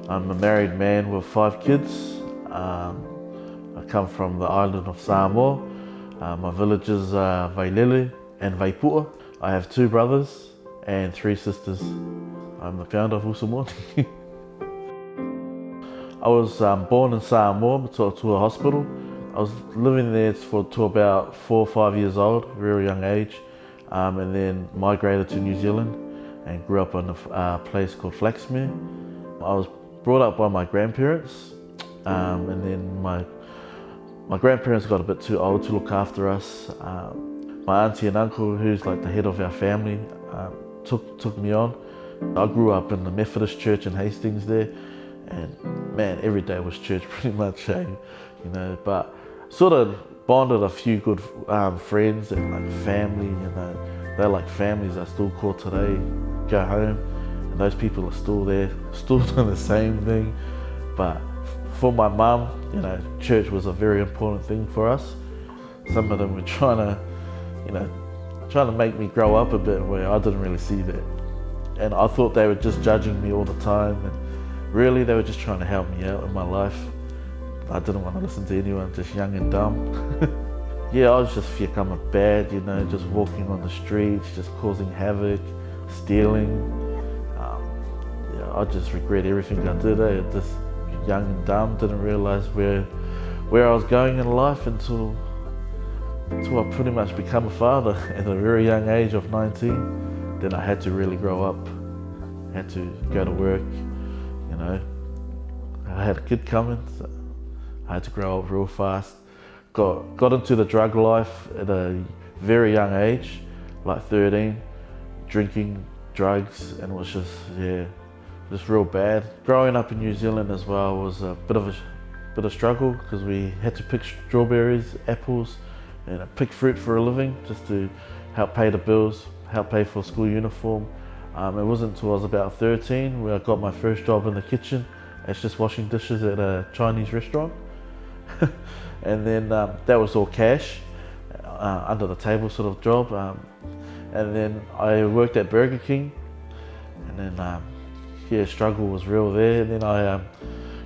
I'm a married man with 5 kids. I come from the island of Samoa. My villages are Vailele and Vaipua. I have 2 brothers and 3 sisters. I'm the founder of USOMONI. I was born in Samoa, to a hospital. I was living there till about 4 or 5 years old, very young age, and then migrated to New Zealand and grew up in a place called Flaxmere. I was brought up by my grandparents, and then my grandparents got a bit too old to look after us. My auntie and uncle, who's like the head of our family, took me on. I grew up in the Methodist church in Hastings there, and man, every day was church pretty much, you know, but sort of bonded a few good friends and like family, you know. They're like families I still call today. Go home and those people are still there, still doing the same thing. But for my mum, you know, church was a very important thing for us. Some of them were trying to make me grow up a bit where I didn't really see that. And I thought they were just judging me all the time, and really they were just trying to help me out in my life. I didn't want to listen to anyone, just young and dumb. Yeah, I was just becoming bad, you know, just walking on the streets, just causing havoc, stealing. Yeah, I just regret everything I did. Just young and dumb, didn't realize where I was going in life until I pretty much become a father at a very young age of 19. Then I had to really grow up, had to go to work, you know. I had a kid coming, so I had to grow up real fast. Got into the drug life at a very young age, like 13, drinking drugs, and it was just, yeah, just real bad. Growing up in New Zealand as well was a bit of struggle, because we had to pick strawberries, apples, and pick fruit for a living just to help pay the bills, help pay for school uniform. It wasn't until I was about 13 where I got my first job in the kitchen. It's just washing dishes at a Chinese restaurant. And then that was all cash, under the table sort of job. And then I worked at Burger King, and then yeah, struggle was real there. And then I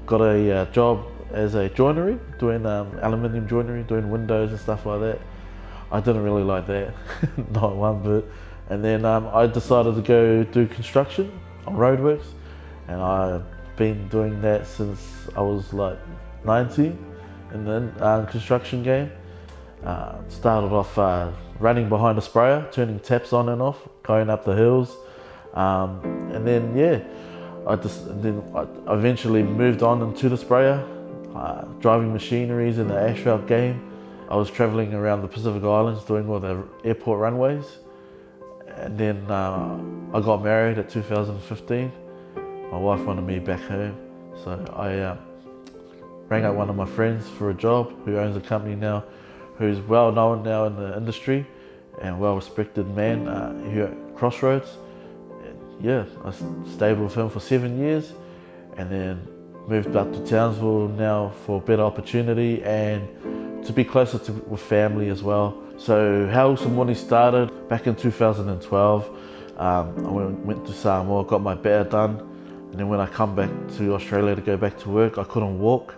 got a job as a joinery, doing aluminium joinery, doing windows and stuff like that. I didn't really like that, not one bit. And then I decided to go do construction on roadworks, and I've been doing that since I was like 19 in the construction game. Started off running behind a sprayer, turning taps on and off, going up the hills, and then yeah, I eventually moved on into the sprayer, driving machineries in the asphalt game. I was traveling around the Pacific Islands doing all the airport runways, and then I got married at 2015. My wife wanted me back home, so I rang up one of my friends for a job, who owns a company now, who's well known now in the industry and well respected man here at Crossroads. And yeah, I stayed with him for 7 years, and then moved up to Townsville now for a better opportunity and to be closer with family as well. So how USOMONI started back in 2012, I went to Samoa, got my better done, and then when I come back to Australia to go back to work, I couldn't walk.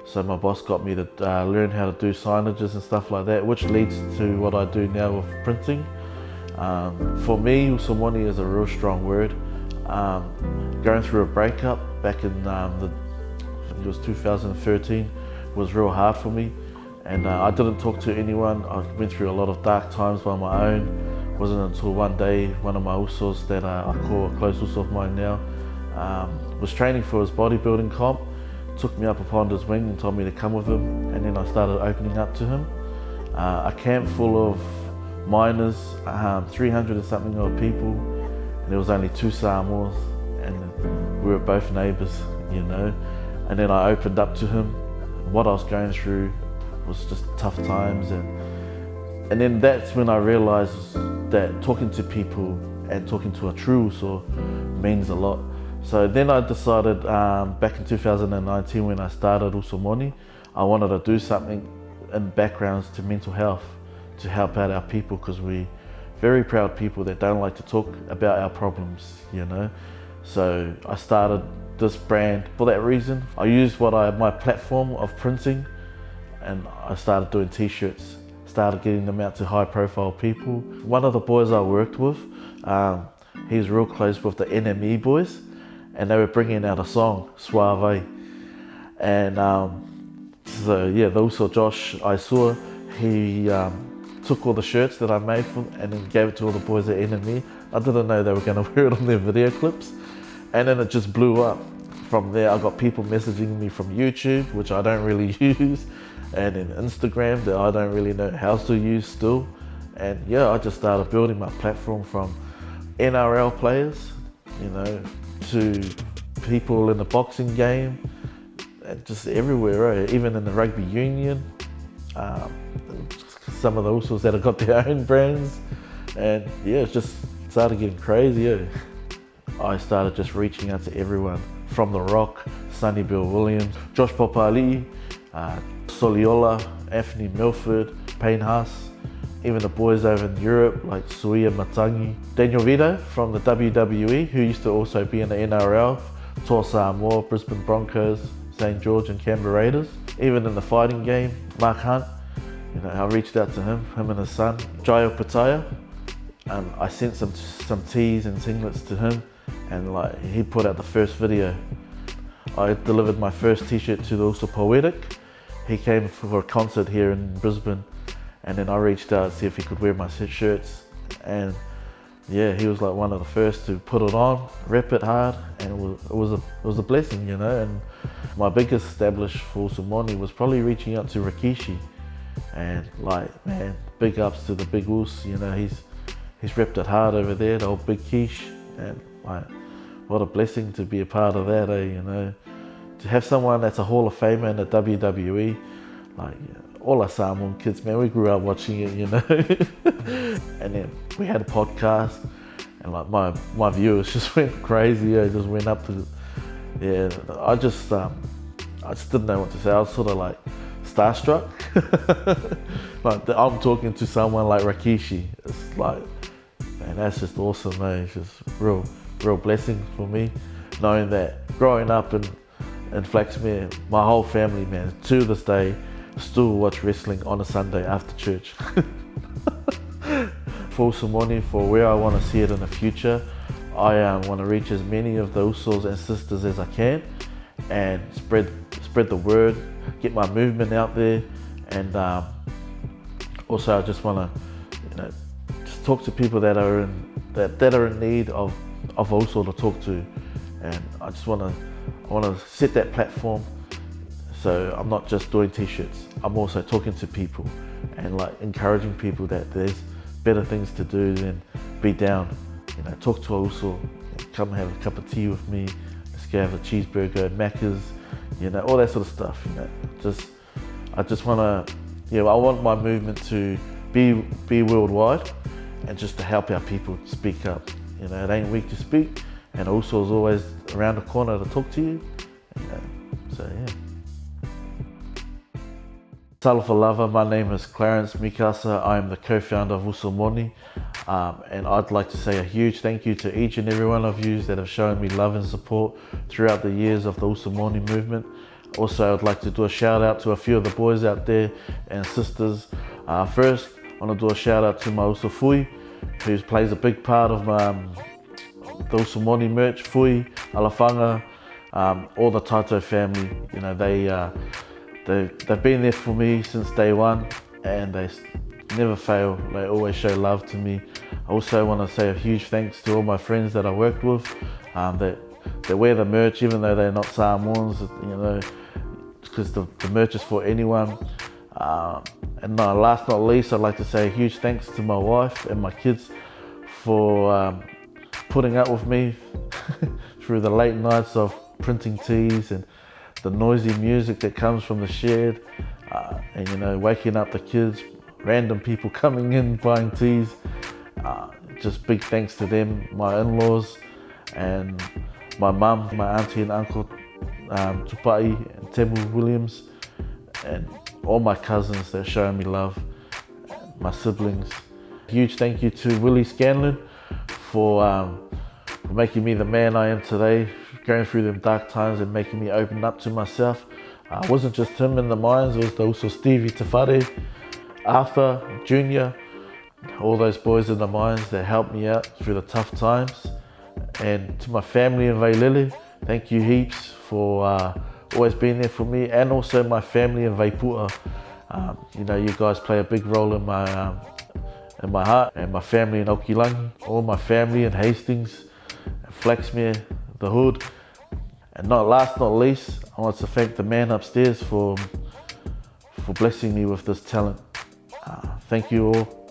So my boss got me to learn how to do signages and stuff like that, which leads to what I do now with printing. For me, USOMONI is a real strong word. Going through a breakup back in I think it was 2013 was real hard for me, and I didn't talk to anyone. I went through a lot of dark times by my own. It wasn't until one day one of my usos that I call a close uso of mine now was training for his bodybuilding comp, took me up upon his wing and told me to come with him, and then I started opening up to him. A camp full of miners, 300 and something odd people, and there was only 2 Samoans, and we were both neighbours, you know. And then I opened up to him. What I was going through was just tough times, and then that's when I realised that talking to people and talking to a true uso means a lot. So then I decided back in 2019 when I started USOMONI, I wanted to do something in backgrounds to mental health, to help out our people, because we're very proud people that don't like to talk about our problems, you know. So I started this brand for that reason. I used my platform of printing, and I started doing t-shirts, started getting them out to high profile people. One of the boys I worked with, he's real close with the NME boys, and they were bringing out a song, Suave. And so yeah, also Josh, I saw, he took all the shirts that I made for them and then gave it to all the boys at NME. I didn't know they were going to wear it on their video clips. And then it just blew up. From there, I got people messaging me from YouTube, which I don't really use, and then Instagram that I don't really know how to use still. And yeah, I just started building my platform from NRL players, you know, to people in the boxing game, and just everywhere, right? Even in the rugby union, some of the usos that have got their own brands, and yeah, it just started getting crazy. Yeah. I started just reaching out to everyone, from The Rock, Sonny Bill Williams, Josh Papali, Soliola, Anthony Milford, Payne Haas, even the boys over in Europe like Suia Matangi, Daniel Vito from the WWE, who used to also be in the NRL, Tor Samoa, Brisbane Broncos, St. George and Canberra Raiders. Even in the fighting game, Mark Hunt, you know, I reached out to him and his son, Jayo Pataya. I sent some tees and singlets to him, and like he put out the first video. I delivered my first t-shirt to the Also Poetic. He came for a concert here in Brisbane, and then I reached out to see if he could wear my shirts, and yeah, he was like one of the first to put it on, rep it hard, and it was a blessing, you know. And my biggest establish for USOMONI was probably reaching out to Rikishi, and like, man, big ups to the big Us, you know, he's repped it hard over there, the old Big Quiche, and like, what a blessing to be a part of that, you know. To have someone that's a Hall of Famer in the WWE, like, all our Samoan kids, man, we grew up watching it, you know. And then we had a podcast, and like my viewers just went crazy, it just went up to, yeah, I just didn't know what to say. I was sort of like starstruck. Like, I'm talking to someone like Rikishi. It's like, man, that's just awesome, man. It's just real blessing for me, knowing that growing up in Flaxmere, my whole family, man, to this day, still watch wrestling on a Sunday after church. For USOMONI, for where I want to see it in the future, I want to reach as many of the Usos and sisters as I can, and spread the word, get my movement out there, and also I just want to, you know, just talk to people that are in need of Uso to talk to, and I want to set that platform. So I'm not just doing t-shirts, I'm also talking to people and like encouraging people that there's better things to do than be down. You know, talk to a Uso, come have a cup of tea with me, let's go have a cheeseburger at Macca's, you know, all that sort of stuff, you know. I just want to, you know, I want my movement to be worldwide, and just to help our people speak up. You know, it ain't weak to speak, and Uso is always around the corner to talk to you, you know, so yeah. Talofa lava, my name is Clarence Mikasa. I am the co-founder of USOMONI, and I'd like to say a huge thank you to each and every one of you that have shown me love and support throughout the years of the USOMONI movement. Also, I'd like to do a shout out to a few of the boys out there and sisters. First, I want to do a shout out to my Uso Fui, who plays a big part of the USOMONI merch, Fui, Alafanga, all the Taito family. You know, they've been there for me since day one, and they never fail. They always show love to me. I also want to say a huge thanks to all my friends that I worked with, that wear the merch even though they're not Samoans, you know, because the merch is for anyone. And last not least, I'd like to say a huge thanks to my wife and my kids for putting up with me through the late nights of printing tees and the noisy music that comes from the shed, and you know, waking up the kids, random people coming in buying teas. Just big thanks to them, my in-laws, and my mum, my auntie and uncle, Tupai and Temu Williams, and all my cousins that show me love, my siblings. Huge thank you to Willie Scanlon for for making me the man I am today, going through them dark times and making me open up to myself. It wasn't just him in the mines, it was also Stevie Tafare, Arthur, Junior, all those boys in the mines that helped me out through the tough times. And to my family in Vailili, thank you heaps for always being there for me, and also my family in Vaipua. You know, you guys play a big role in my heart, and my family in Okilangi, all my family in Hastings, Flaxmere, the Hood. And last not least, I want to thank the man upstairs for blessing me with this talent. Thank you all.